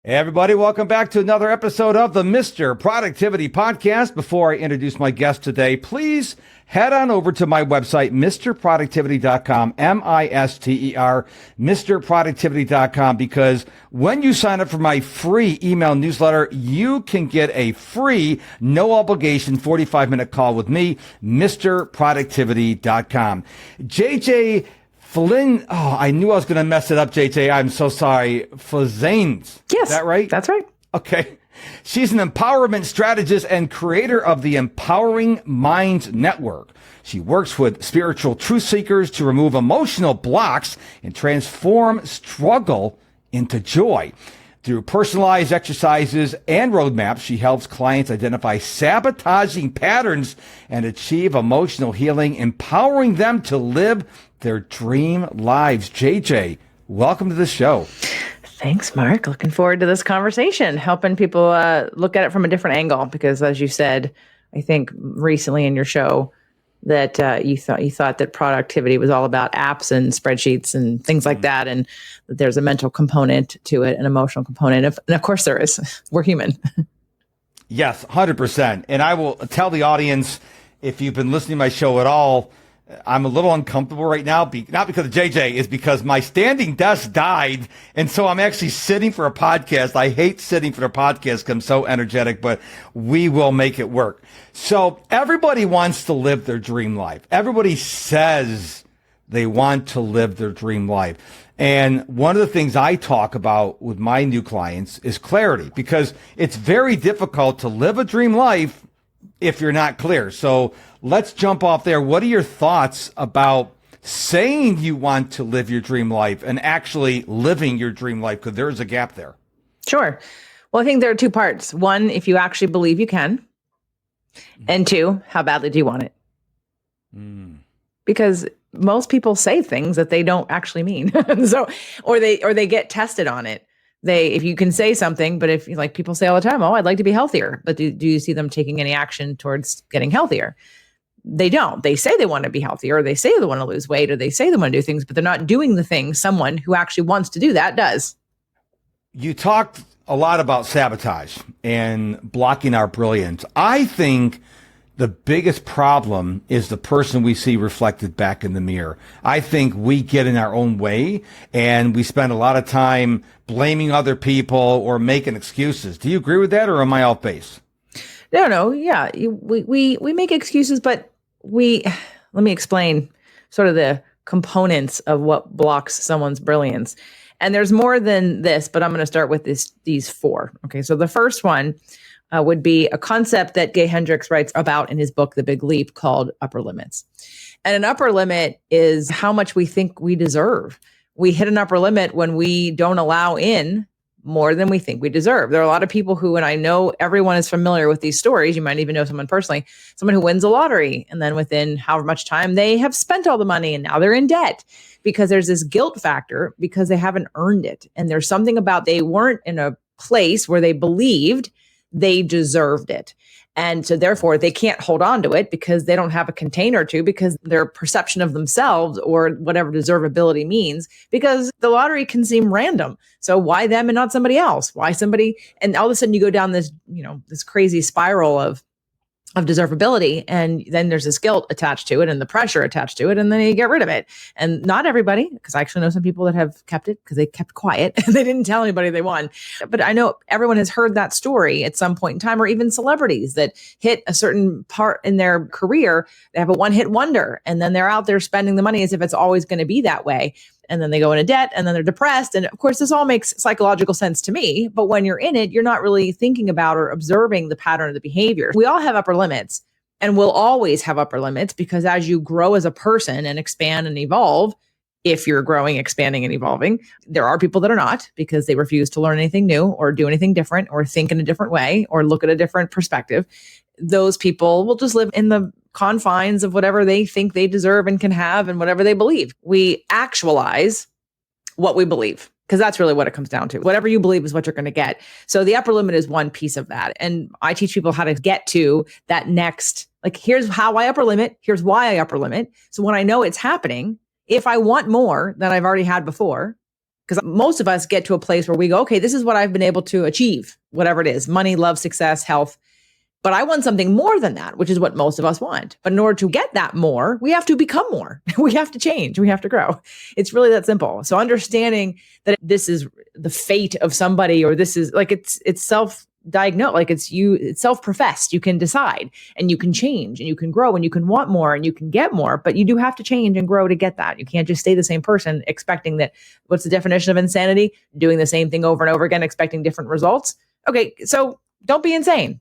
Hey everybody, welcome back to another episode of the Mr. Productivity Podcast. Before I introduce my guest today, please head on over to my website, mrproductivity.com, M-I-S-T-E-R, mrproductivity.com, because when you sign up for my free email newsletter, you can get a free, no obligation 45-minute call with me, mrproductivity.com. JJ I knew I was going to mess it up, JJ. I'm so sorry. Flizanes. Yes. Is that right? That's right. Okay. She's an empowerment strategist and creator of the Empowering Minds Network. She works with spiritual truth seekers to remove emotional blocks and transform struggle into joy. Through personalized exercises and roadmaps, she helps clients identify sabotaging patterns and achieve emotional healing, empowering them to live their dream lives. JJ, welcome to the show. Thanks, Mark. Looking forward to this conversation, helping people look at it from a different angle. Because as you said, I think recently in your show that you thought that productivity was all about apps and spreadsheets and things like that, and that there's a mental component to it, an emotional component, and of course there is. We're human. Yes, 100%. And I will tell the audience, if you've been listening to my show at all, I'm a little uncomfortable right now, not because of JJ, it's because my standing desk died, and so I'm actually sitting for a podcast. I hate sitting for a podcast because I'm so energetic, but we will make it work. So everybody wants to live their dream life. Everybody says they want to live their dream life. And one of the things I talk about with my new clients is clarity, because it's very difficult to live a dream life if you're not clear. So let's jump off there. What are your thoughts about saying you want to live your dream life and actually living your dream life? Because there's a gap there. Sure. Well, I think there are two parts. One, if you actually believe you can. And two, how badly do you want it? Because most people say things that they don't actually mean. or they get tested on it. If you can say something, but if like people say all the time, oh, I'd like to be healthier, but do you see them taking any action towards getting healthier? They don't. They say they want to be healthier, or they say they want to lose weight, or they say they want to do things, but they're not doing the things someone who actually wants to do that does. You talked a lot about sabotage and blocking our brilliance. I think the biggest problem is the person we see reflected back in the mirror. I think we get in our own way and we spend a lot of time blaming other people or making excuses. Do you agree with that, or am I off base? No. Yeah. We make excuses, but let me explain sort of the components of what blocks someone's brilliance. And there's more than this, but I'm going to start with these four. Okay. So the first one would be a concept that Gay Hendricks writes about in his book, The Big Leap, called upper limits. And an upper limit is how much we think we deserve. We hit an upper limit when we don't allow in more than we think we deserve. There are a lot of people who, and I know everyone is familiar with these stories, you might even know someone personally, someone who wins the lottery, and then within however much time they have spent all the money and now they're in debt because there's this guilt factor because they haven't earned it. And there's something about they weren't in a place where they believed they deserved it. And so therefore they can't hold on to it because they don't have a container to, because their perception of themselves or whatever deservability means, because the lottery can seem random. So why them and not somebody else? Why somebody? And all of a sudden you go down this, this crazy spiral of deservability. And then there's this guilt attached to it and the pressure attached to it. And then you get rid of it. And not everybody, because I actually know some people that have kept it because they kept quiet and they didn't tell anybody they won. But I know everyone has heard that story at some point in time, or even celebrities that hit a certain part in their career. They have a one-hit wonder and then they're out there spending the money as if it's always going to be that way. And then they go into debt and then they're depressed. And of course, this all makes psychological sense to me. But when you're in it, you're not really thinking about or observing the pattern of the behavior. We all have upper limits and we'll always have upper limits, because as you grow as a person and expand and evolve, if you're growing, expanding, and evolving, there are people that are not, because they refuse to learn anything new or do anything different or think in a different way or look at a different perspective. Those people will just live in the confines of whatever they think they deserve and can have and whatever they believe. We actualize what we believe, because that's really what it comes down to. Whatever you believe is what you're going to get. So the upper limit is one piece of that. And I teach people how to get to that next, like, here's how I upper limit. Here's why I upper limit. So when I know it's happening, if I want more than I've already had before, Because most of us get to a place where we go, okay, this is what I've been able to achieve, whatever it is, money, love, success, health. But I want something more than that, which is what most of us want. But in order to get that more, we have to become more. We have to change. We have to grow. It's really that simple. So understanding that this is the fate of somebody, or this is like, it's self-diagnosed, like it's self-professed. You can decide and you can change and you can grow and you can want more and you can get more, but you do have to change and grow to get that. You can't just stay the same person expecting that. What's the definition of insanity? Doing the same thing over and over again, expecting different results. Okay. So don't be insane.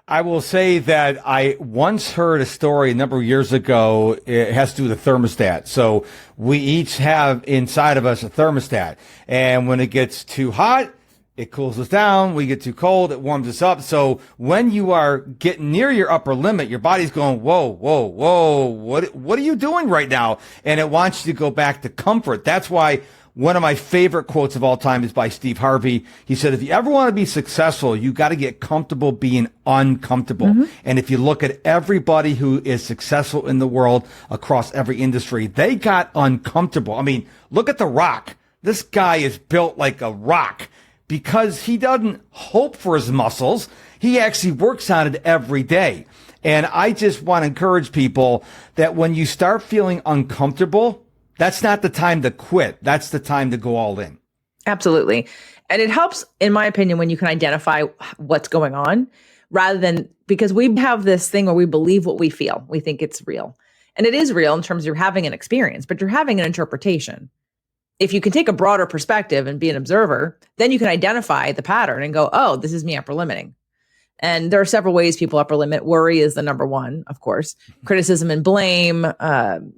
I will say that I once heard a story a number of years ago. It has to do with the thermostat. So we each have inside of us a thermostat. And when it gets too hot, it cools us down. We get too cold, it warms us up. So when you are getting near your upper limit, your body's going, whoa, whoa, whoa, what are you doing right now? And it wants you to go back to comfort. That's why one of my favorite quotes of all time is by Steve Harvey. He said, if you ever want to be successful, you got to get comfortable being uncomfortable. Mm-hmm. And if you look at everybody who is successful in the world across every industry, they got uncomfortable. I mean, look at The Rock. This guy is built like a rock because he doesn't hope for his muscles. He actually works on it every day. And I just want to encourage people that when you start feeling uncomfortable, that's not the time to quit. That's the time to go all in. Absolutely. And it helps, in my opinion, when you can identify what's going on rather than, because we have this thing where we believe what we feel. We think it's real. And it is real in terms of you're having an experience, but you're having an interpretation. If you can take a broader perspective and be an observer, then you can identify the pattern and go, oh, this is me upper limiting. And there are several ways people upper limit. Worry is the number one, of course. Criticism and blame,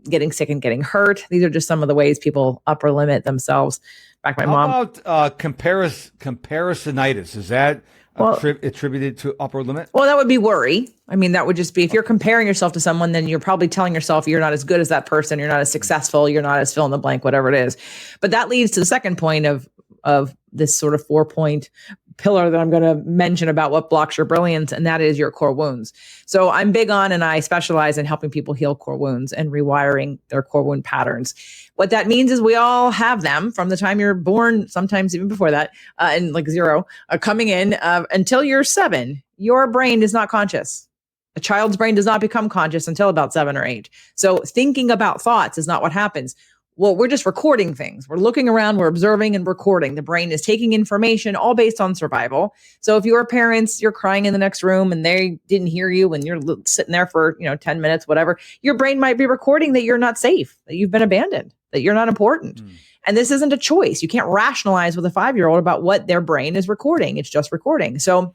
getting sick and getting hurt. These are just some of the ways people upper limit themselves. Back my mom. How about comparisonitis? Is that attributed to upper limit? Well, that would be worry. I mean, that would just be, if you're comparing yourself to someone, then you're probably telling yourself you're not as good as that person. You're not as successful. You're not as fill in the blank, whatever it is. But that leads to the second point of this sort of 4-point pillar that I'm going to mention about what blocks your brilliance, and that is your core wounds. So I'm big on, and I specialize in helping people heal core wounds and rewiring their core wound patterns. What that means is we all have them from the time you're born, sometimes even before that, and like 0, coming in until you're 7. Your brain is not conscious. A child's brain does not become conscious until about 7 or 8. So thinking about thoughts is not what happens. Well, we're just recording things. We're looking around, we're observing and recording. The brain is taking information all based on survival. So if your parents, you're crying in the next room and they didn't hear you and you're sitting there for, 10 minutes, whatever, your brain might be recording that you're not safe, that you've been abandoned, that you're not important. And this isn't a choice. You can't rationalize with a 5-year-old about what their brain is recording. It's just recording. So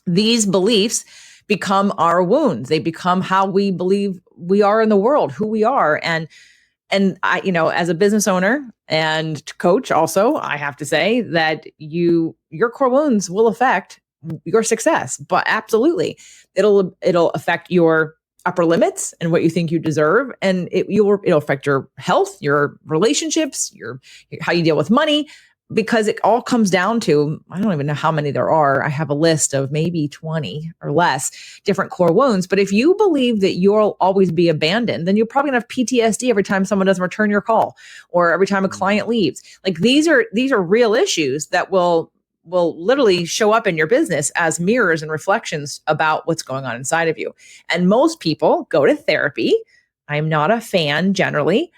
these beliefs become our wounds. They become how we believe we are in the world, who we are. And I, as a business owner and coach also, I have to say that your core wounds will affect your success, but absolutely it'll affect your upper limits and what you think you deserve. And it'll affect your health, your relationships, how you deal with money, because it all comes down to, I don't even know how many there are. I have a list of maybe 20 or less different core wounds. But if you believe that you'll always be abandoned, then you're probably gonna have PTSD every time someone doesn't return your call or every time a client leaves. Like these are real issues that will literally show up in your business as mirrors and reflections about what's going on inside of you. And most people go to therapy. I'm not a fan generally.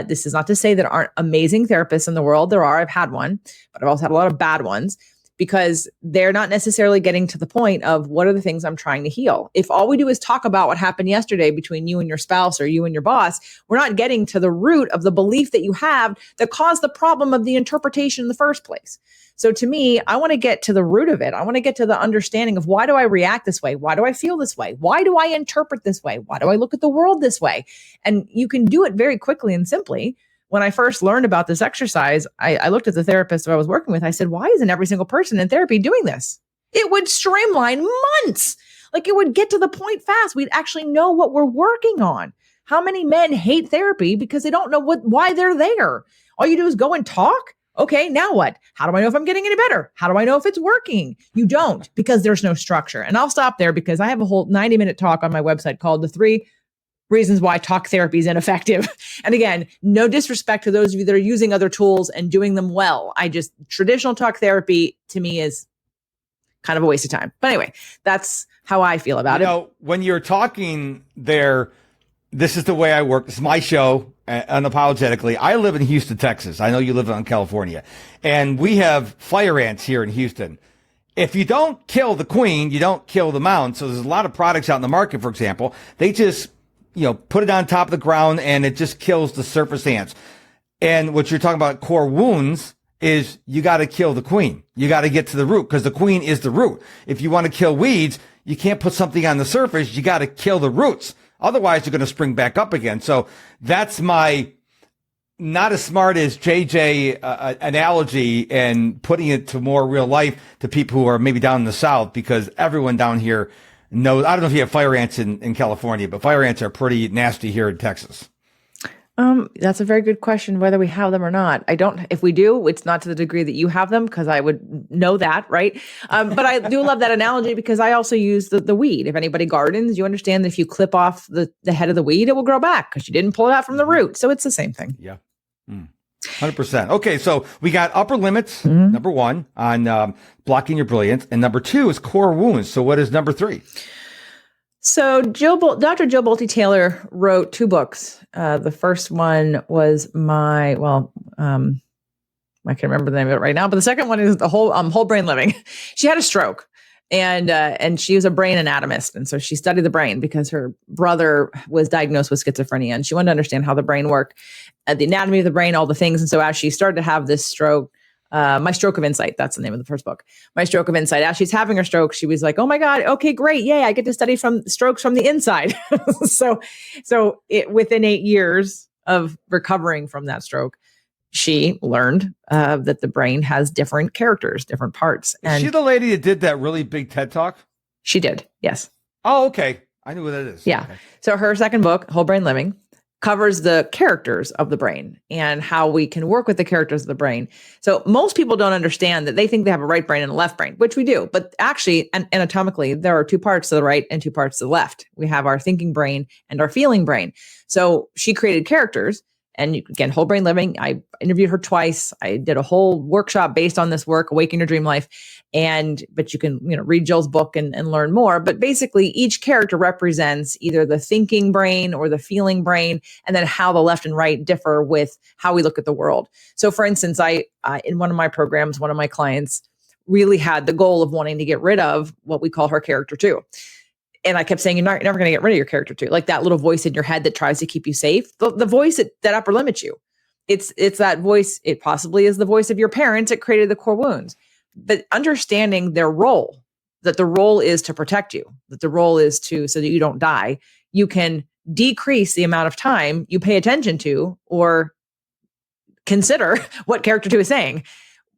This is not to say there aren't amazing therapists in the world. There are. I've had one, but I've also had a lot of bad ones because they're not necessarily getting to the point of what are the things I'm trying to heal. If all we do is talk about what happened yesterday between you and your spouse or you and your boss, we're not getting to the root of the belief that you have that caused the problem of the interpretation in the first place. So to me, I want to get to the root of it. I want to get to the understanding of why do I react this way? Why do I feel this way? Why do I interpret this way? Why do I look at the world this way? And you can do it very quickly and simply. When I first learned about this exercise, I looked at the therapist that I was working with. I said, why isn't every single person in therapy doing this? It would streamline months. Like it would get to the point fast. We'd actually know what we're working on. How many men hate therapy because they don't know why they're there? All you do is go and talk. Okay, now what? How do I know if I'm getting any better? How do I know if it's working? You don't, because there's no structure. And I'll stop there because I have a whole 90-minute talk on my website called The 3 reasons why talk therapy is ineffective. And again, no disrespect to those of you that are using other tools and doing them well. Traditional talk therapy to me is kind of a waste of time. But anyway, that's how I feel about it. When you're talking there, this is the way I work. This is my show, unapologetically. I live in Houston, Texas. I know you live in California. And we have fire ants here in Houston. If you don't kill the queen, you don't kill the mound. So there's a lot of products out in the market, for example. They just, put it on top of the ground and it just kills the surface ants. And what you're talking about, core wounds, is you got to kill the queen. You got to get to the root because the queen is the root. If you want to kill weeds, you can't put something on the surface. You got to kill the roots. Otherwise, you're going to spring back up again. So that's my not as smart as JJ analogy and putting it to more real life to people who are maybe down in the South, because everyone down here knows. I don't know if you have fire ants in California, but fire ants are pretty nasty here in Texas. That's a very good question, whether we have them or not. If we do, it's not to the degree that you have them, because I would know that, right? But I do love that analogy because I also use the weed. If anybody gardens, you understand that if you clip off the head of the weed, it will grow back because you didn't pull it out from the root. So it's the same thing. Yeah. 100%. Okay. So we got upper limits, number one, on blocking your brilliance. And number two is core wounds. So what is number three? So Dr. Jill Bolte Taylor wrote 2 books. The first one was I can't remember the name of it right now, but the second one is the whole brain living. She had a stroke, and she was a brain anatomist, and so she studied the brain because her brother was diagnosed with schizophrenia, and she wanted to understand how the brain worked, the anatomy of the brain, all the things. And so as she started to have this stroke, My Stroke of Insight, that's the name of the first book. My Stroke of Insight. As she's having her stroke, she was like, oh my God, okay, great. Yay, I get to study from strokes from the inside. Within 8 years of recovering from that stroke, she learned that the brain has different characters, different parts. Is she the lady that did that really big TED Talk? She did, yes. Oh, okay. I knew what that is. Yeah. Okay. So her second book, Whole Brain Living, covers the characters of the brain and how we can work with the characters of the brain. So most people don't understand that. They think they have a right brain and a left brain, which we do. But actually, anatomically, there are 2 parts to the right and 2 parts to the left. We have our thinking brain and our feeling brain. So she created characters. And again, Whole Brain Living, I interviewed her twice. I did a whole workshop based on this work, Awaken Your Dream Life. But you can, read Jill's book and learn more. But basically, each character represents either the thinking brain or the feeling brain, and then how the left and right differ with how we look at the world. So for instance, I in one of my programs, one of my clients really had the goal of wanting to get rid of what we call her character 2. And I kept saying, you're never going to get rid of your character 2. Like that little voice in your head that tries to keep you safe. The voice that upper limits you. It's that voice. It possibly is the voice of your parents that created the core wounds. But understanding their role, that the role is to protect you, that the role is so that you don't die, you can decrease the amount of time you pay attention to or consider what character 2 is saying.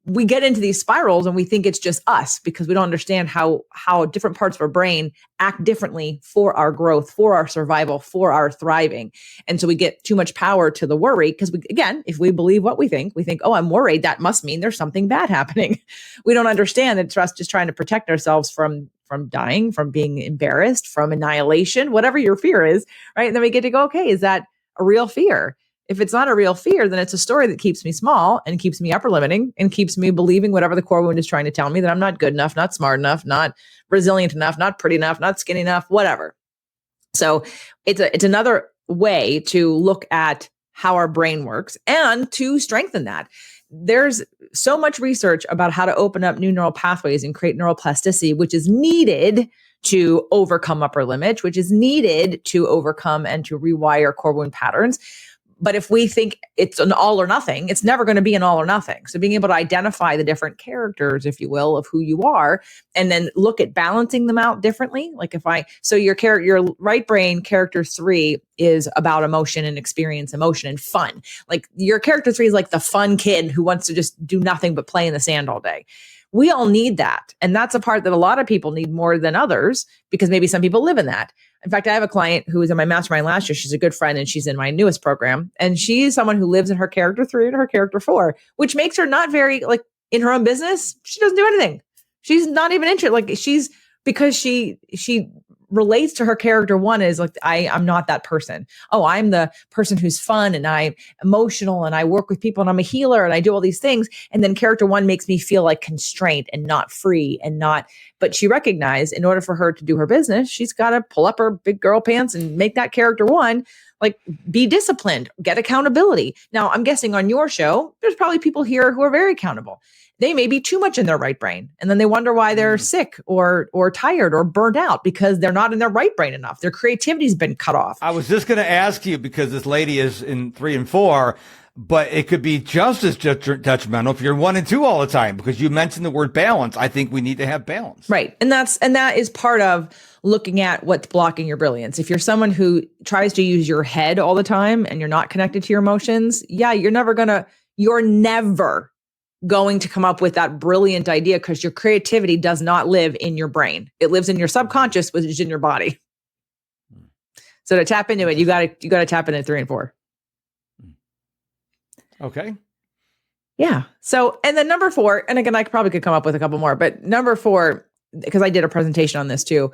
We get into these spirals and we think it's just us because we don't understand how different parts of our brain act differently for our growth, for our survival, for our thriving. And so we get too much power to the worry because if we believe what we think, oh, I'm worried. That must mean there's something bad happening. We don't understand that it's us just trying to protect ourselves from dying, from being embarrassed, from annihilation, whatever your fear is, right? And then we get to go, okay, is that a real fear? If it's not a real fear, then it's a story that keeps me small and keeps me upper limiting and keeps me believing whatever the core wound is trying to tell me, that I'm not good enough, not smart enough, not resilient enough, not pretty enough, not skinny enough, whatever. So it's another way to look at how our brain works and to strengthen that. There's so much research about how to open up new neural pathways and create neuroplasticity, which is needed to overcome upper limits, which is needed to overcome and to rewire core wound patterns. But if we think it's an all or nothing, it's never going to be an all or nothing. So being able to identify the different characters, if you will, of who you are, and then look at balancing them out differently. Like your right brain character 3 is about emotion and experience, emotion and fun. Like your character 3 is like the fun kid who wants to just do nothing but play in the sand all day. We all need that. And that's a part that a lot of people need more than others because maybe some people live in that. In fact, I have a client who was in my mastermind last year. She's a good friend and she's in my newest program. And she's someone who lives in her character 3 and her character 4, which makes her not very in her own business. She doesn't do anything. She's not even interested. Because she relates to her character one is like, I'm not that person. Oh, I'm the person who's fun and I'm emotional and I work with people and I'm a healer and I do all these things. And then character one makes me feel like constraint and not free and not, but she recognized in order for her to do her business, she's got to pull up her big girl pants and make that character one, like be disciplined, get accountability. Now, I'm guessing on your show, there's probably people here who are very accountable. They may be too much in their right brain. And then they wonder why they're sick or tired or burnt out because they're not in their right brain enough. Their creativity's been cut off. I was just going to ask you, because this lady is in 3 and 4, but it could be just as detrimental if you're 1 and 2 all the time, because you mentioned the word balance. I think we need to have balance. Right. And that is part of looking at what's blocking your brilliance. If you're someone who tries to use your head all the time and you're not connected to your emotions, you're never going to come up with that brilliant idea because your creativity does not live in your brain. It lives in your subconscious, which is in your body. So to tap into it, you got to tap into 3 and 4. Okay. Yeah. So, and then number 4, and again, I probably could come up with a couple more, but number 4, because I did a presentation on this too,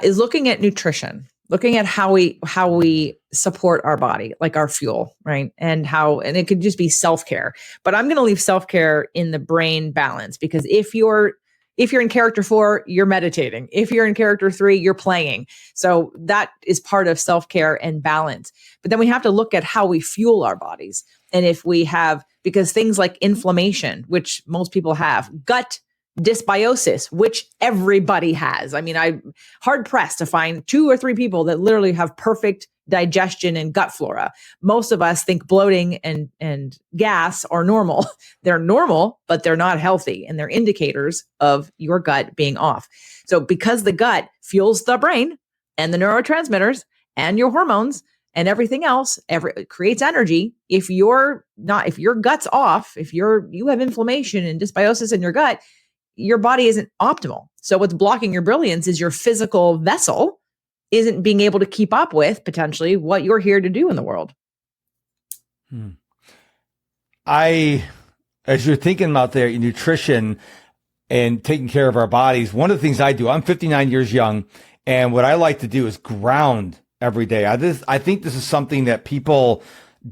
is looking at nutrition. Looking at how we support our body, like our fuel, right? And it could just be self-care. But I'm going to leave self-care in the brain balance, because if you're in character 4, you're meditating. If you're in character 3, you're playing. So that is part of self-care and balance. But then we have to look at how we fuel our bodies. And if we have, because things like inflammation, which most people have, gut dysbiosis, which everybody has. I mean, I'm hard pressed to find 2 or 3 people that literally have perfect digestion and gut flora. Most of us think bloating and gas are normal. They're normal, but they're not healthy, and they're indicators of your gut being off. So because the gut fuels the brain and the neurotransmitters and your hormones and everything else, it creates energy. If your gut's off, if you have inflammation and dysbiosis in your gut, your body isn't optimal. So what's blocking your brilliance is your physical vessel isn't being able to keep up with potentially what you're here to do in the world. As you're thinking about their nutrition and taking care of our bodies, one of the things I do, I'm 59 years young, and what I like to do is ground every day. I think this is something that people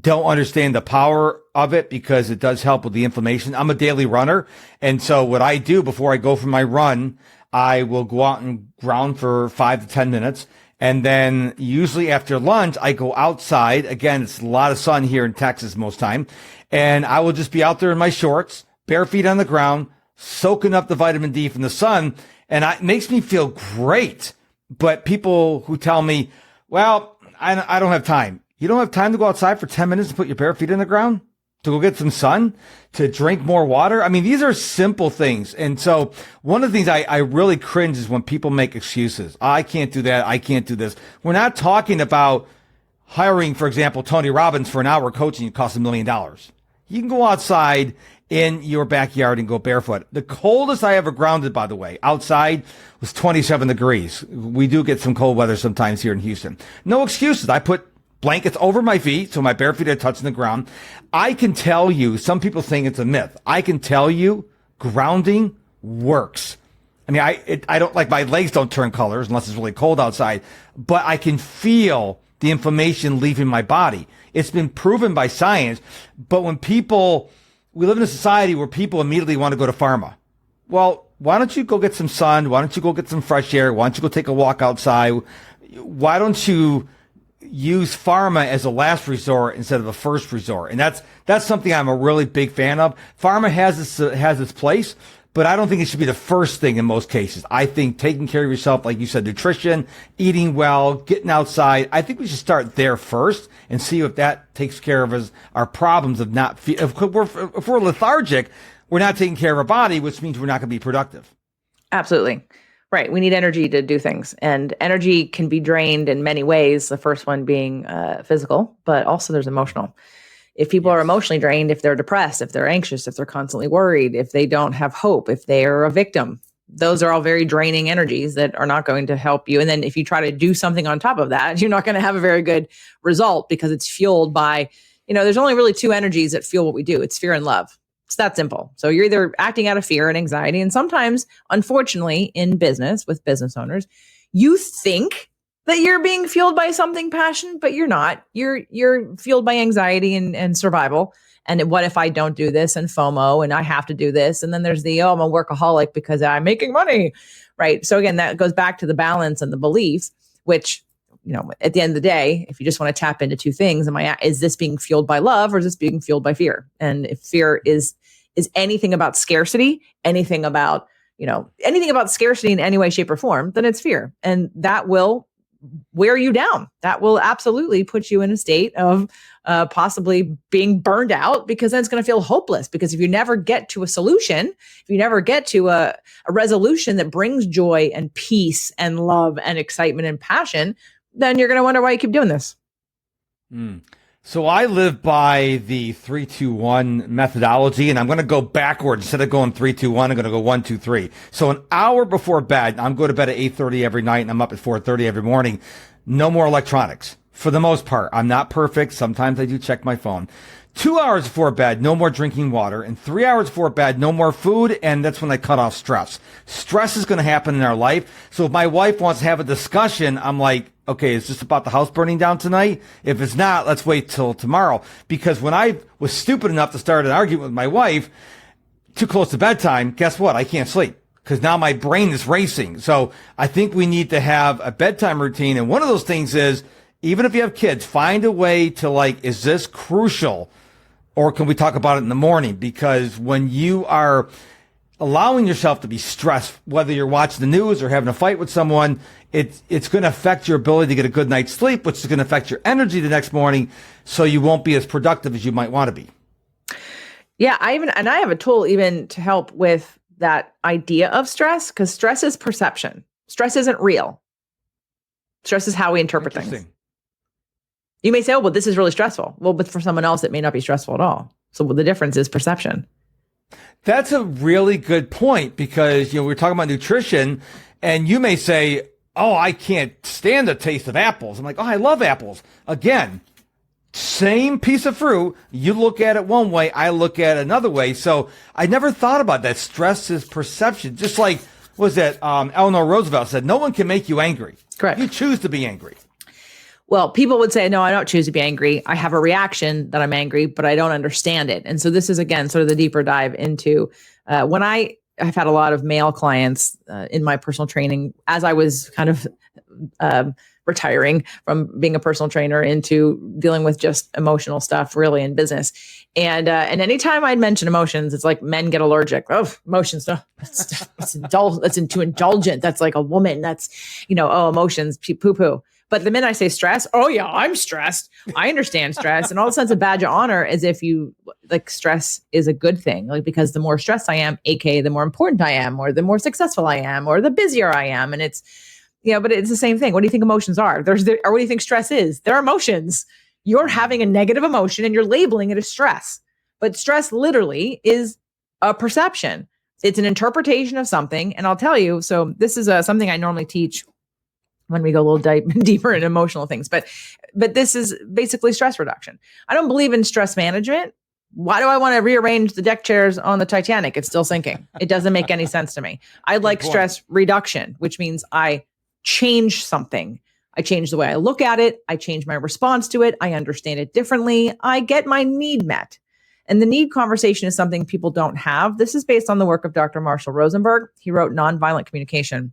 don't understand the power of it, because it does help with the inflammation. I'm a daily runner. And so what I do before I go for my run, I will go out and ground for 5 to 10 minutes. And then usually after lunch, I go outside. Again, it's a lot of sun here in Texas most time. And I will just be out there in my shorts, bare feet on the ground, soaking up the vitamin D from the sun. And it makes me feel great. But people who tell me, well, I don't have time. You don't have time to go outside for 10 minutes to put your bare feet in the ground, to go get some sun, to drink more water? I mean, these are simple things. And so one of the things I really cringe is when people make excuses. I can't do that. I can't do this. We're not talking about hiring, for example, Tony Robbins for an hour coaching. It costs $1 million. You can go outside in your backyard and go barefoot. The coldest I ever grounded, by the way, outside was 27 degrees. We do get some cold weather sometimes here in Houston. No excuses. I put blankets over my feet so my bare feet are touching the ground. I can tell you, some people think it's a myth. I can tell you grounding works. I mean, I don't, like, my legs don't turn colors unless it's really cold outside, but I can feel the inflammation leaving my body. It's been proven by science. But when we live in a society where people immediately want to go to pharma. Well, why don't you go get some sun? Why don't you go get some fresh air? Why don't you go take a walk outside? Why don't you use pharma as a last resort instead of a first resort? And that's something I'm a really big fan of. Pharma has its place, but I don't think it should be the first thing in most cases. I think taking care of yourself, like you said, nutrition, eating well, getting outside, I think we should start there first and see if that takes care of our problems of not, if we're lethargic, we're not taking care of our body, which means we're not going to be productive. Absolutely. Right. We need energy to do things, and energy can be drained in many ways. The first one being physical, but also there's emotional. If people are emotionally drained, if they're depressed, if they're anxious, if they're constantly worried, if they don't have hope, if they are a victim, those are all very draining energies that are not going to help you. And then if you try to do something on top of that, you're not going to have a very good result, because it's fueled by, there's only really 2 energies that fuel what we do. It's fear and love. It's that simple. So you're either acting out of fear and anxiety. And sometimes, unfortunately, in business with business owners, you think that you're being fueled by something passionate, but you're not. You're fueled by anxiety and survival. And what if I don't do this, and FOMO, and I have to do this? And then there's the, I'm a workaholic because I'm making money, right? So again, that goes back to the balance and the belief, which, at the end of the day, if you just want to tap into two things, is this being fueled by love, or is this being fueled by fear? And if fear is anything about scarcity, anything about scarcity in any way, shape, or form, then it's fear. And that will wear you down. That will absolutely put you in a state of possibly being burned out, because then it's going to feel hopeless. Because if you never get to a solution, if you never get to a resolution that brings joy and peace and love and excitement and passion, then you're going to wonder why you keep doing this. So I live by the 3-2-1 methodology, and I'm going to go backwards. Instead of going 3-2-1, I'm going to go 1-2-3. So an hour before bed, I'm going to bed at 8:30 every night, and I'm up at 4:30 every morning. No more electronics. For the most part, I'm not perfect. Sometimes I do check my phone. 2 hours before bed, no more drinking water. And 3 hours before bed, no more food. And that's when I cut off stress. Stress is going to happen in our life. So if my wife wants to have a discussion, I'm like, okay, is this about the house burning down tonight? If it's not, let's wait till tomorrow. Because when I was stupid enough to start an argument with my wife too close to bedtime, guess what? I can't sleep, because now my brain is racing. So I think we need to have a bedtime routine. And one of those things is, even if you have kids, find a way to is this crucial, or can we talk about it in the morning? Because when you are allowing yourself to be stressed, whether you're watching the news or having a fight with someone, it's going to affect your ability to get a good night's sleep, which is going to affect your energy the next morning, so you won't be as productive as you might want to be. Yeah, I have a tool even to help with that idea of stress, because stress is perception. Stress isn't real. Stress is how we interpret things. You may say, oh, well, this is really stressful. Well, but for someone else, it may not be stressful at all. So the difference is perception. That's a really good point, because, we're talking about nutrition, and you may say, oh, I can't stand the taste of apples. I'm like, oh, I love apples. Again, same piece of fruit. You look at it one way, I look at it another way. So I never thought about that. Stress is perception. Just like, what was that? Eleanor Roosevelt said, no one can make you angry. Correct. You choose to be angry. Well, people would say, no, I don't choose to be angry. I have a reaction that I'm angry, but I don't understand it. And so this is, again, sort of the deeper dive into when I've had a lot of male clients in my personal training, as I was kind of retiring from being a personal trainer into dealing with just emotional stuff, really, in business. And anytime I'd mention emotions, it's like men get allergic. Oh, emotions, no, it's too indulgent. That's like a woman. That's, emotions, poo-poo. But the minute I say stress, oh yeah, I'm stressed. I understand stress. And all of a sudden it's a badge of honor, as if stress is a good thing. Because the more stressed I am, aka the more important I am, or the more successful I am, or the busier I am. And it's, but it's the same thing. What do you think emotions are? Or what do you think stress is? They're emotions. You're having a negative emotion and you're labeling it as stress. But stress literally is a perception. It's an interpretation of something. And I'll tell you, so this is something I normally teach when we go a little deeper in emotional things. But this is basically stress reduction. I don't believe in stress management. Why do I want to rearrange the deck chairs on the Titanic? It's still sinking. It doesn't make any sense to me. I like stress reduction, which means I change something. I change the way I look at it. I change my response to it. I understand it differently. I get my need met. And the need conversation is something people don't have. This is based on the work of Dr. Marshall Rosenberg. He wrote Nonviolent Communication.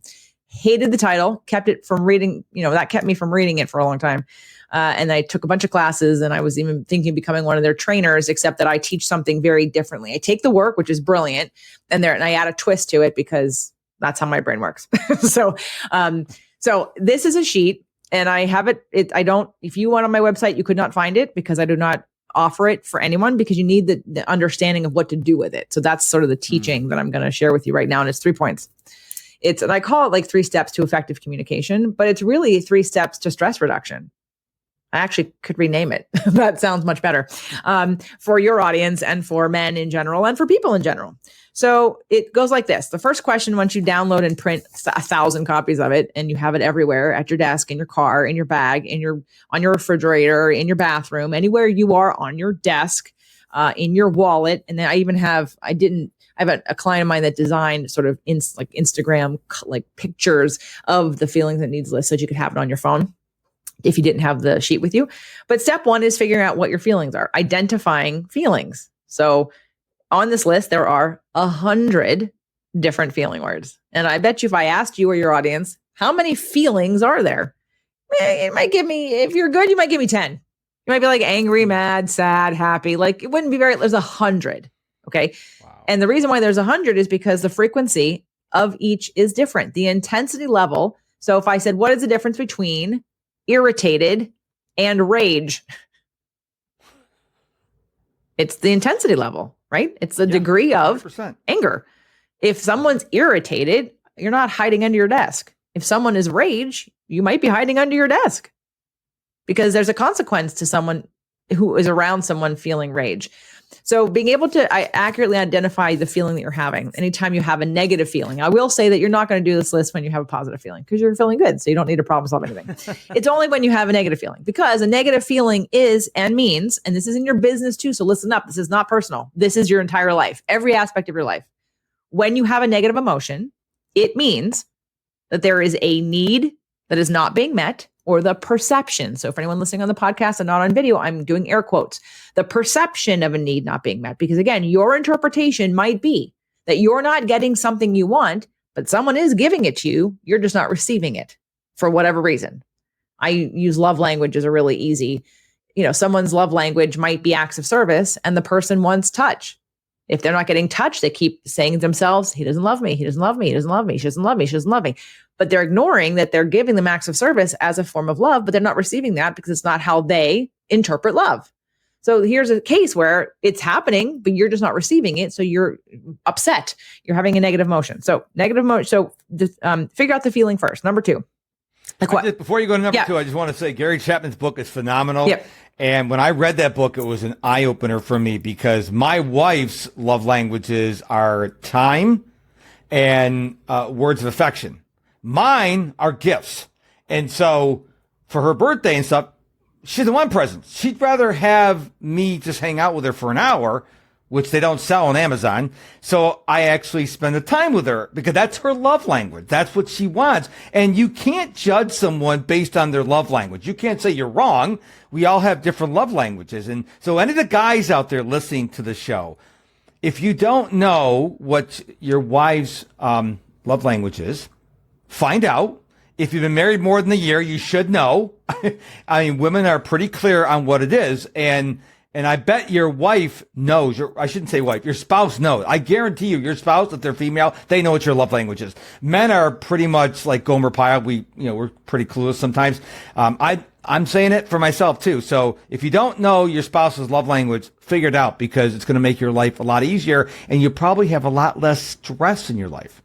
Hated the title, kept it from reading, that kept me from reading it for a long time. And I took a bunch of classes, and I was even thinking of becoming one of their trainers, except that I teach something very differently. I take the work, which is brilliant, and I add a twist to it, because that's how my brain works. So this is a sheet, and I have it. If you went on my website, you could not find it, because I do not offer it for anyone, because you need the understanding of what to do with it. So that's sort of the teaching that I'm going to share with you right now. And it's 3 points. And I call it 3 steps to effective communication, but it's really 3 steps to stress reduction. I actually could rename it. That sounds much better for your audience, and for men in general, and for people in general. So it goes like this. The first question, once you download and print 1,000 copies of it, and you have it everywhere, at your desk, in your car, in your bag, on your refrigerator, in your bathroom, anywhere you are on your desk, in your wallet. And then I didn't I have a client of mine that designed sort of like Instagram, like pictures of the feelings and needs list so that you could have it on your phone if you didn't have the sheet with you. But step one is figuring out what your feelings are, identifying feelings. So on this list, there are 100 different feeling words. And I bet you if I asked you or your audience, how many feelings are there? It might give me, if you're good, you might give me 10. You might be like angry, mad, sad, happy. Like it wouldn't be there's 100. Okay. Wow. And the reason why there's 100 is because the frequency of each is different. The intensity level. So if I said, what is the difference between irritated and rage? It's the intensity level, right? It's the degree of 100%. Anger. If someone's irritated, you're not hiding under your desk. If someone is rage, you might be hiding under your desk because there's a consequence to someone who is around someone feeling rage. So being able to accurately identify the feeling that you're having anytime you have a negative feeling. I will say that you're not going to do this list when you have a positive feeling because you're feeling good. So you don't need to problem solve anything. It's only when you have a negative feeling, because a negative feeling is and means, and this is in your business too. So listen up. This is not personal. This is your entire life, every aspect of your life. When you have a negative emotion, it means that there is a need that is not being met, or the perception. So for anyone listening on the podcast and not on video, I'm doing air quotes, the perception of a need not being met. Because again, your interpretation might be that you're not getting something you want, but someone is giving it to you. You're just not receiving it for whatever reason. I use love language as a really easy, someone's love language might be acts of service and the person wants touch. If they're not getting touched, they keep saying to themselves, he doesn't love me. He doesn't love me. He doesn't love me. She doesn't love me. She doesn't love me. But they're ignoring that they're giving them acts of service as a form of love, but they're not receiving that because it's not how they interpret love. So here's a case where it's happening, but you're just not receiving it. So you're upset. You're having a negative emotion. So negative emotion. So figure out the feeling first. Number two. Before you go to number two, I just want to say Gary Chapman's book is phenomenal. Yep. And when I read that book, it was an eye-opener for me because my wife's love languages are time and words of affection. Mine are gifts. And so for her birthday and stuff, she doesn't want presents. She'd rather have me just hang out with her for an hour, which they don't sell on Amazon. So I actually spend the time with her because that's her love language. That's what she wants. And you can't judge someone based on their love language. You can't say you're wrong. We all have different love languages. And so any of the guys out there listening to the show, if you don't know what your wife's love language is, find out. If you've been married more than a year, you should know. I mean, women are pretty clear on what it is. And I bet your wife knows, I shouldn't say wife, your spouse knows. I guarantee you, your spouse, if they're female, they know what your love language is. Men are pretty much like Gomer Pyle. We're pretty clueless sometimes. I'm saying it for myself too. So if you don't know your spouse's love language, figure it out because it's going to make your life a lot easier and you probably have a lot less stress in your life.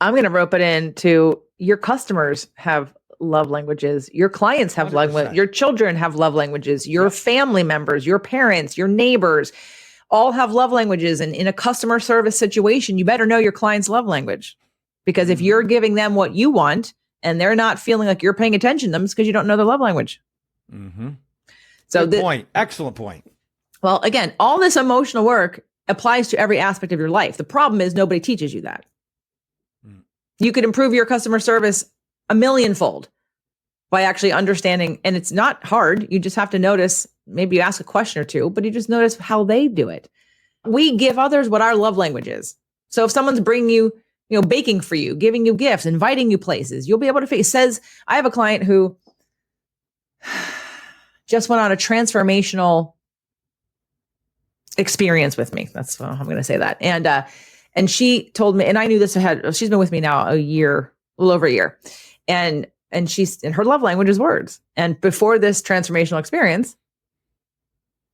I'm going to rope it into your customers have love languages. Your clients have love languages. Your children have love languages. Your family members, your parents, your neighbors all have love languages. And in a customer service situation, you better know your client's love language. Because if you're giving them what you want and they're not feeling like you're paying attention to them, it's because you don't know their love language. Mm-hmm. So good point. Excellent point. Well, again, all this emotional work applies to every aspect of your life. The problem is nobody teaches you that. You could improve your customer service a millionfold by actually understanding. And it's not hard. You just have to notice, maybe you ask a question or two, but you just notice how they do it. We give others what our love language is. So if someone's bringing you, baking for you, giving you gifts, inviting you places, you'll be able to says, I have a client who just went on a transformational experience with me. That's how I'm going to say that. And she told me, and I knew this ahead. She's been with me now a little over a year. And her love language is words. And before this transformational experience,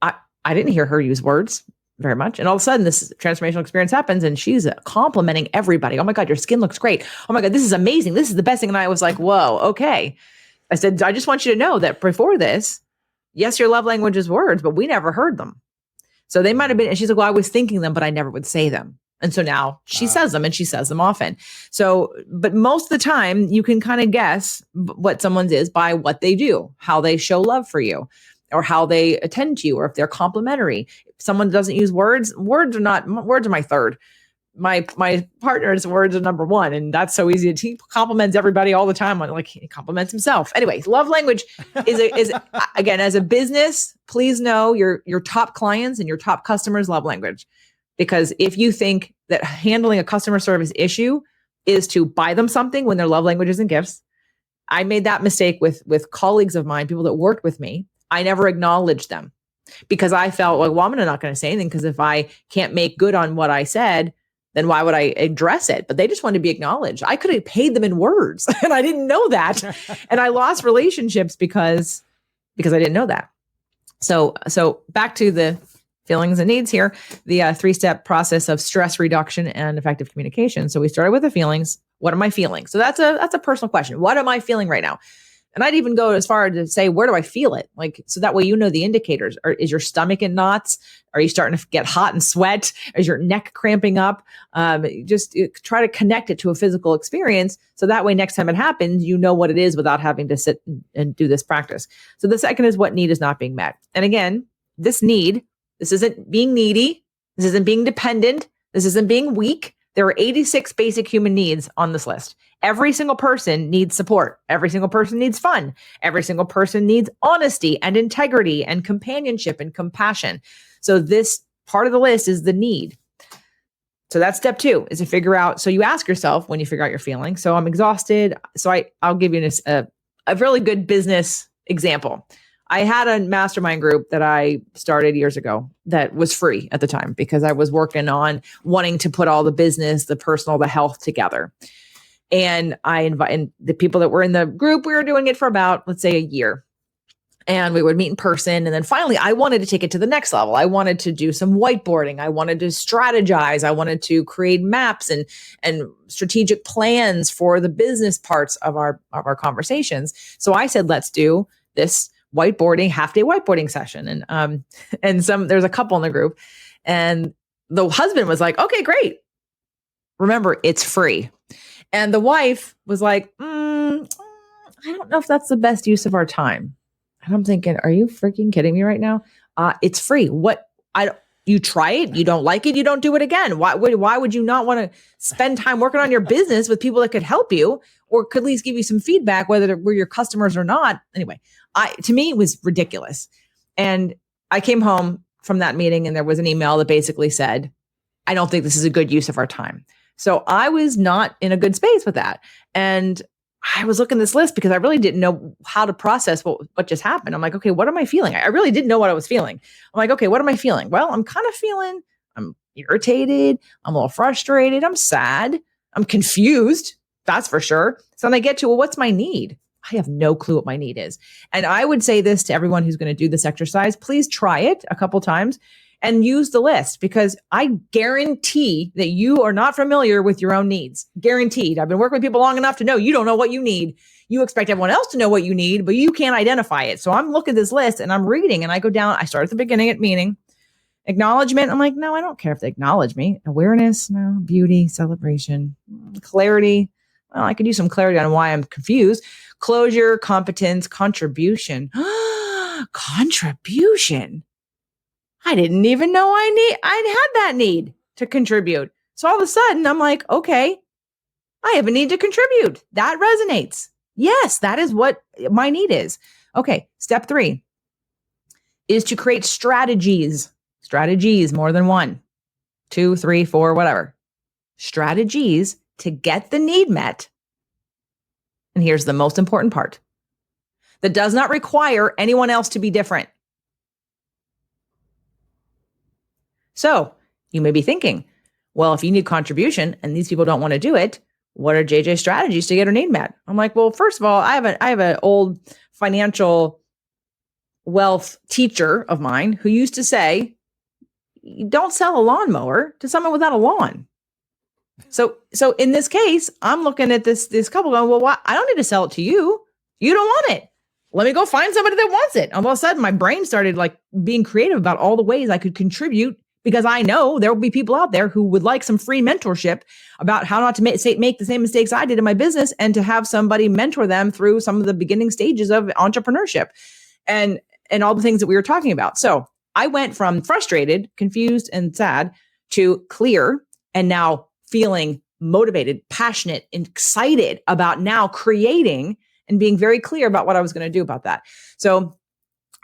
I didn't hear her use words very much. And all of a sudden this transformational experience happens and she's complimenting everybody. Oh my God, your skin looks great. Oh my God, this is amazing. This is the best thing. And I was like, whoa, okay. I said, I just want you to know that before this, yes, your love language is words, but we never heard them. So they might've been, and she's like, well, I was thinking them, but I never would say them. And so now she says them and she says them often. So, but most of the time you can kind of guess what someone's is by what they do, how they show love for you or how they attend to you, or if they're complimentary. If someone doesn't use words are my third. my partner's words are number one, and that's so easy. He compliments everybody all the time. Like he compliments himself. Anyway, love language is again, as a business, please know your top clients and your top customers love language, because if you think that handling a customer service issue is to buy them something when their love language isn't gifts, I made that mistake with colleagues of mine, people that worked with me. I never acknowledged them because I felt like, well, I'm not going to say anything because if I can't make good on what I said, then why would I address it? But they just wanted to be acknowledged. I could have paid them in words and I didn't know that. And I lost relationships because I didn't know that. So back to the feelings and needs here, the 3-step process of stress reduction and effective communication. So we started with the feelings. What am I feeling? So that's a personal question. What am I feeling right now? And I'd even go as far as to say, where do I feel it? Like, so that way, you know, the indicators. Is your stomach in knots? Are you starting to get hot and sweat? Is your neck cramping up? Just try to connect it to a physical experience. So that way, next time it happens, you know what it is without having to sit and do this practice. So the second is what need is not being met. And again, this isn't being needy. This isn't being dependent. This isn't being weak. There are 86 basic human needs on this list. Every single person needs support. Every single person needs fun. Every single person needs honesty and integrity and companionship and compassion. So this part of the list is the need. So that's step 2, is to figure out. So you ask yourself when you figure out your feeling. So I'm exhausted. So I'll give you a really good business example. I had a mastermind group that I started years ago that was free at the time because I was working on wanting to put all the business, the personal, the health together. And I invited the people that were in the group. We were doing it for about, let's say, a year. And we would meet in person. And then finally, I wanted to take it to the next level. I wanted to do some whiteboarding. I wanted to strategize. I wanted to create maps and strategic plans for the business parts of our conversations. So I said, let's do this whiteboarding, half-day whiteboarding session. And there's a couple in the group. And the husband was like, okay, great. Remember, it's free. And the wife was like, I don't know if that's the best use of our time. And I'm thinking, are you freaking kidding me right now? It's free. You try it, you don't like it, you don't do it again. Why would you not want to spend time working on your business with people that could help you or could at least give you some feedback, whether we're your customers or not? Anyway, to me, it was ridiculous. And I came home from that meeting and there was an email that basically said, I don't think this is a good use of our time. So I was not in a good space with that. And I was looking at this list because I really didn't know how to process what just happened. I'm like, okay, what am I feeling? I really didn't know what I was feeling. I'm like, okay, what am I feeling? Well, I'm kind of feeling, I'm irritated. I'm a little frustrated. I'm sad. I'm confused. That's for sure. So then I get to, well, what's my need? I have no clue what my need is. And I would say this to everyone who's going to do this exercise, please try it a couple times and use the list, because I guarantee that you are not familiar with your own needs. Guaranteed. I've been working with people long enough to know you don't know what you need. You expect everyone else to know what you need, but you can't identify it. So I'm looking at this list and I'm reading and I go down. I start at the beginning at meaning. Acknowledgement. I'm like, no, I don't care if they acknowledge me. Awareness. No. Beauty. Celebration. Clarity. Well, I could use some clarity on why I'm confused. Closure. Competence. Contribution. Contribution. I didn't even know I had that need to contribute. So all of a sudden I'm like, okay, I have a need to contribute. That resonates. Yes, that is what my need is. Okay. Step 3 is to create strategies. Strategies, more than 1, 2, 3, 4, whatever. Strategies to get the need met. And here's the most important part. That does not require anyone else to be different. So you may be thinking, well, if you need contribution and these people don't want to do it, what are JJ's strategies to get her need met? I'm like, well, first of all, I have an old financial wealth teacher of mine who used to say, don't sell a lawnmower to someone without a lawn. So in this case, I'm looking at this couple going, well, I don't need to sell it to you. You don't want it. Let me go find somebody that wants it. All of a sudden, my brain started like being creative about all the ways I could contribute, because I know there will be people out there who would like some free mentorship about how not to make the same mistakes I did in my business and to have somebody mentor them through some of the beginning stages of entrepreneurship and all the things that we were talking about. So I went from frustrated, confused, and sad to clear and now feeling motivated, passionate, and excited about now creating and being very clear about what I was going to do about that. So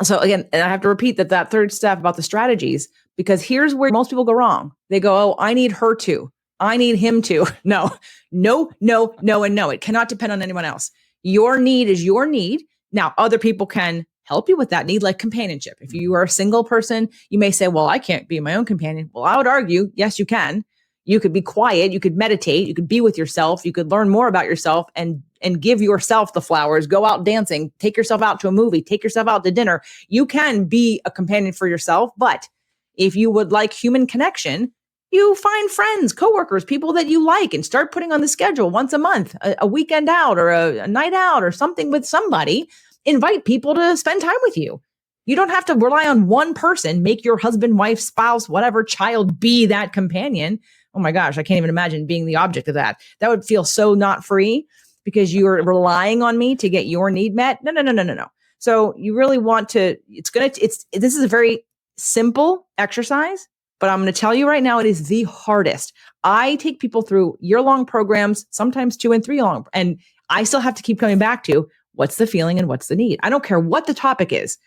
again, and I have to repeat that third step about the strategies, because here's where most people go wrong. They go, oh, I need her to, I need him to. No, and no. It cannot depend on anyone else. Your need is your need. Now, other people can help you with that need, like companionship. If you are a single person, you may say, well, I can't be my own companion. Well, I would argue, yes, you can. You could be quiet. You could meditate. You could be with yourself. You could learn more about yourself and give yourself the flowers. Go out dancing. Take yourself out to a movie. Take yourself out to dinner. You can be a companion for yourself. But if you would like human connection, you find friends, coworkers, people that you like, and start putting on the schedule once a month, a weekend out or a night out or something with somebody. Invite people to spend time with you. You don't have to rely on one person. Make your husband, wife, spouse, whatever child be that companion. Oh my gosh, I can't even imagine being the object of that. That would feel so not free because you're relying on me to get your need met. No. So you really want to, this is a very simple exercise, but I'm going to tell you right now, it is the hardest. I take people through year-long programs, sometimes 2 and 3 long, and I still have to keep coming back to what's the feeling and what's the need. I don't care what the topic is.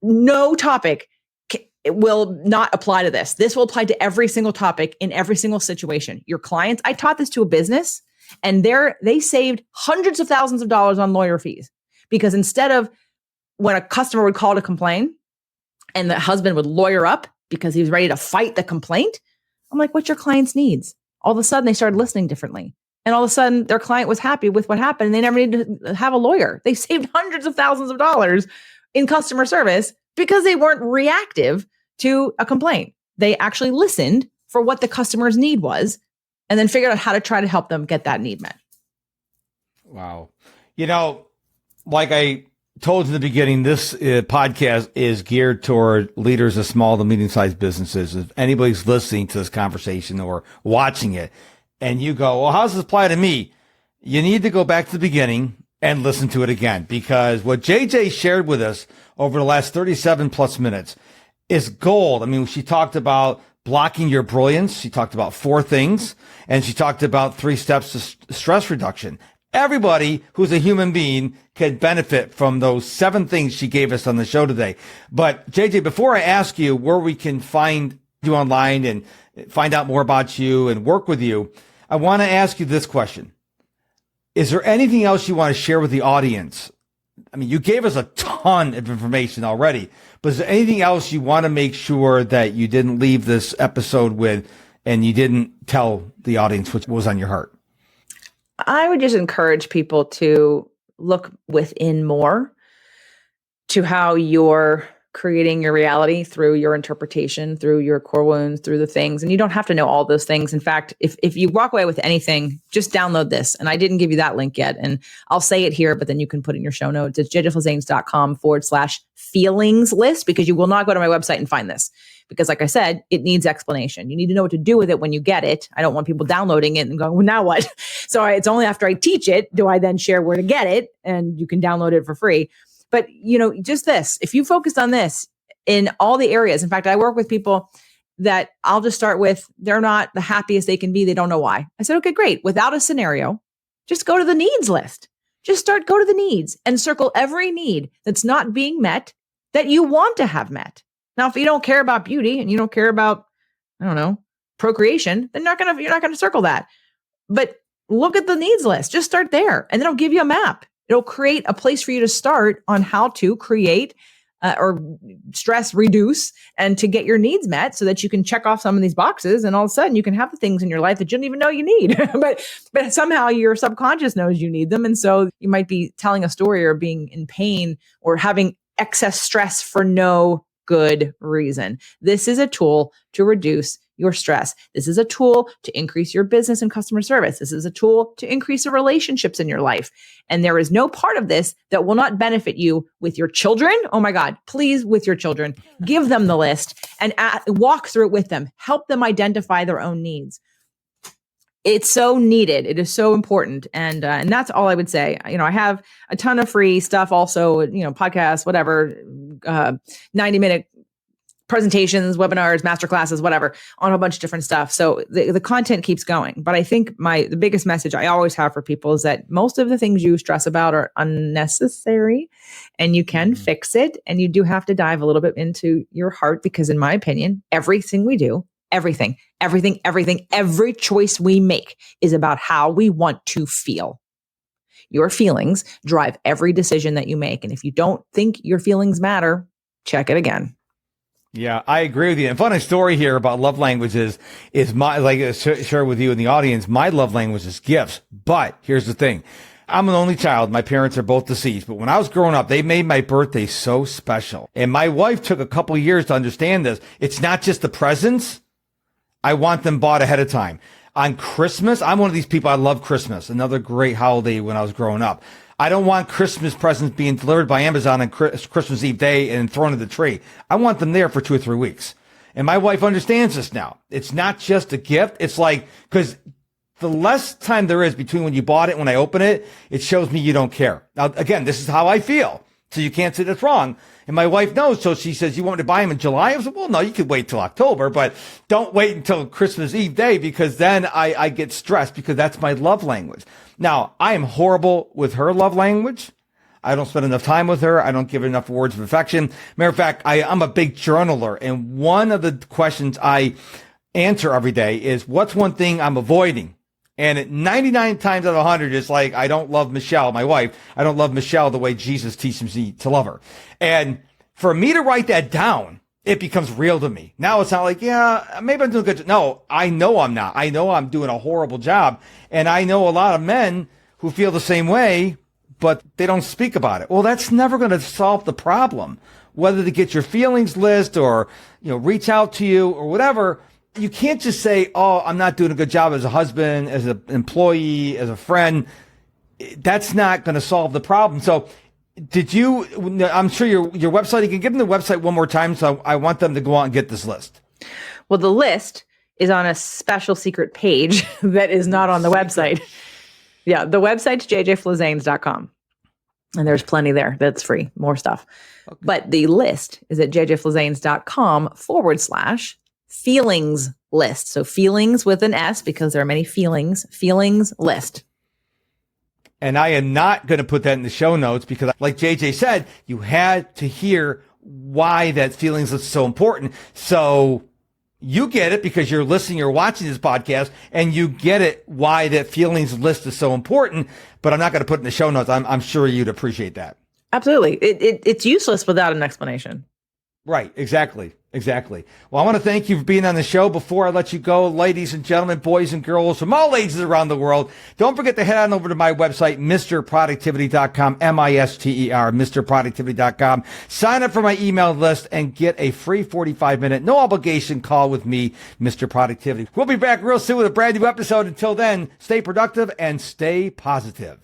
No topic it will not apply to this. This will apply to every single topic in every single situation. Your clients, I taught this to a business, and they saved hundreds of thousands of dollars on lawyer fees, because instead of when a customer would call to complain and the husband would lawyer up because he was ready to fight the complaint, I'm like, what's your client's needs? All of a sudden they started listening differently. And all of a sudden their client was happy with what happened. And they never needed to have a lawyer. They saved hundreds of thousands of dollars in customer service because they weren't reactive to a complaint. They actually listened for what the customer's need was and then figured out how to try to help them get that need met. Wow. Like I told you in the beginning, this podcast is geared toward leaders of small to medium-sized businesses. If anybody's listening to this conversation or watching it and you go, well, how does this apply to me? You need to go back to the beginning and listen to it again, because what JJ shared with us over the last 37 plus minutes is gold. I mean, she talked about blocking your brilliance. She talked about 4 things, and she talked about 3 steps to stress reduction. Everybody who's a human being can benefit from those 7 things she gave us on the show today. But JJ, before I ask you where we can find you online and find out more about you and work with you, I want to ask you this question. Is there anything else you want to share with the audience? I mean, you gave us a ton of information already, but is there anything else you want to make sure that you didn't leave this episode with and you didn't tell the audience what was on your heart? I would just encourage people to look within more to how you're creating your reality through your interpretation, through your core wounds, through the things. And you don't have to know all those things. In fact, if you walk away with anything, just download this. And I didn't give you that link yet. And I'll say it here, but then you can put it in your show notes. It's jjflizanes.com/feelings list, because you will not go to my website and find this. Because like I said, it needs explanation. You need to know what to do with it when you get it. I don't want people downloading it and going, well, now what? So it's only after I teach it do I then share where to get it, and you can download it for free. But, just this, if you focused on this in all the areas, in fact, I work with people that I'll just start with, they're not the happiest they can be. They don't know why. I said, okay, great. Without a scenario, just go to the needs list. Just go to the needs and circle every need that's not being met that you want to have met. Now, if you don't care about beauty and you don't care about, procreation, then you're not going to circle that. But look at the needs list. Just start there, and then it'll give you a map. It'll create a place for you to start on how to create or stress reduce and to get your needs met, so that you can check off some of these boxes, and all of a sudden you can have the things in your life that you didn't even know you need. but somehow your subconscious knows you need them. And so you might be telling a story or being in pain or having excess stress for no good reason. This is a tool to reduce your stress. This is a tool to increase your business and customer service. This is a tool to increase the relationships in your life. And there is no part of this that will not benefit you with your children. Oh my God, please, with your children, give them the list and walk through it with them. Help them identify their own needs. It's so needed. It is so important. And that's all I would say. I have a ton of free stuff also, podcasts, whatever, 90-minute presentations, webinars, master classes, whatever, on a bunch of different stuff. So the content keeps going. But I think the biggest message I always have for people is that most of the things you stress about are unnecessary, and you can fix it. And you do have to dive a little bit into your heart, because in my opinion, everything we do, every choice we make is about how we want to feel. Your feelings drive every decision that you make. And if you don't think your feelings matter, check it again. Yeah, I agree with you. And funny story here about love languages is my, like, share with you in the audience, my love language is gifts. But here's the thing. I'm an only child. My parents are both deceased. But when I was growing up, they made my birthday so special. And my wife took a couple of years to understand this. It's not just the presents. I want them bought ahead of time. On Christmas, I'm one of these people. I love Christmas. Another great holiday when I was growing up. I don't want Christmas presents being delivered by Amazon on Christmas Eve day and thrown in the tree. I want them there for 2 or 3 weeks. And my wife understands this now. It's not just a gift. It's like, because the less time there is between when you bought it and when I open it, it shows me you don't care. Now, again, this is how I feel. So you can't say that's wrong. And my wife knows. So she says, you want me to buy them in July? I said, well, no, you could wait till October, but don't wait until Christmas Eve day, because then I get stressed, because that's my love language. Now, I am horrible with her love language. I don't spend enough time with her. I don't give her enough words of affection. Matter of fact, I'm a big journaler. And one of the questions I answer every day is, what's one thing I'm avoiding? And 99 times out of 100, it's like, I don't love Michelle, my wife. I don't love Michelle the way Jesus teaches me to love her. And for me to write that down, it becomes real to me. Now it's not like, yeah, maybe I'm doing good. No, I know I'm not. I know I'm doing a horrible job. And I know a lot of men who feel the same way, but they don't speak about it. Well, that's never going to solve the problem. Whether to get your feelings list or, reach out to you or whatever. You can't just say, oh, I'm not doing a good job as a husband, as an employee, as a friend. That's not going to solve the problem. So I'm sure your website, you can give them the website one more time. So I want them to go out and get this list. Well, the list is on a special secret page that is not on the website. Yeah, the website's jjflizanes.com. And there's plenty there. That's free. More stuff. Okay. But the list is at jjflizanes.com/feelings list. So feelings with an S, because there are many feelings list. And I am not going to put that in the show notes, because like JJ said, you had to hear why that feelings list is so important. So you get it because you're listening, you're watching this podcast, and you get it why that feelings list is so important, but I'm not going to put it in the show notes. I'm sure you'd appreciate that. Absolutely. It's useless without an explanation. Right. Exactly. Well, I want to thank you for being on the show. Before I let you go, ladies and gentlemen, boys and girls from all ages around the world, don't forget to head on over to my website, MrProductivity.com, MISTER, MrProductivity.com. Sign up for my email list and get a free 45-minute, no obligation call with me, Mr. Productivity. We'll be back real soon with a brand new episode. Until then, stay productive and stay positive.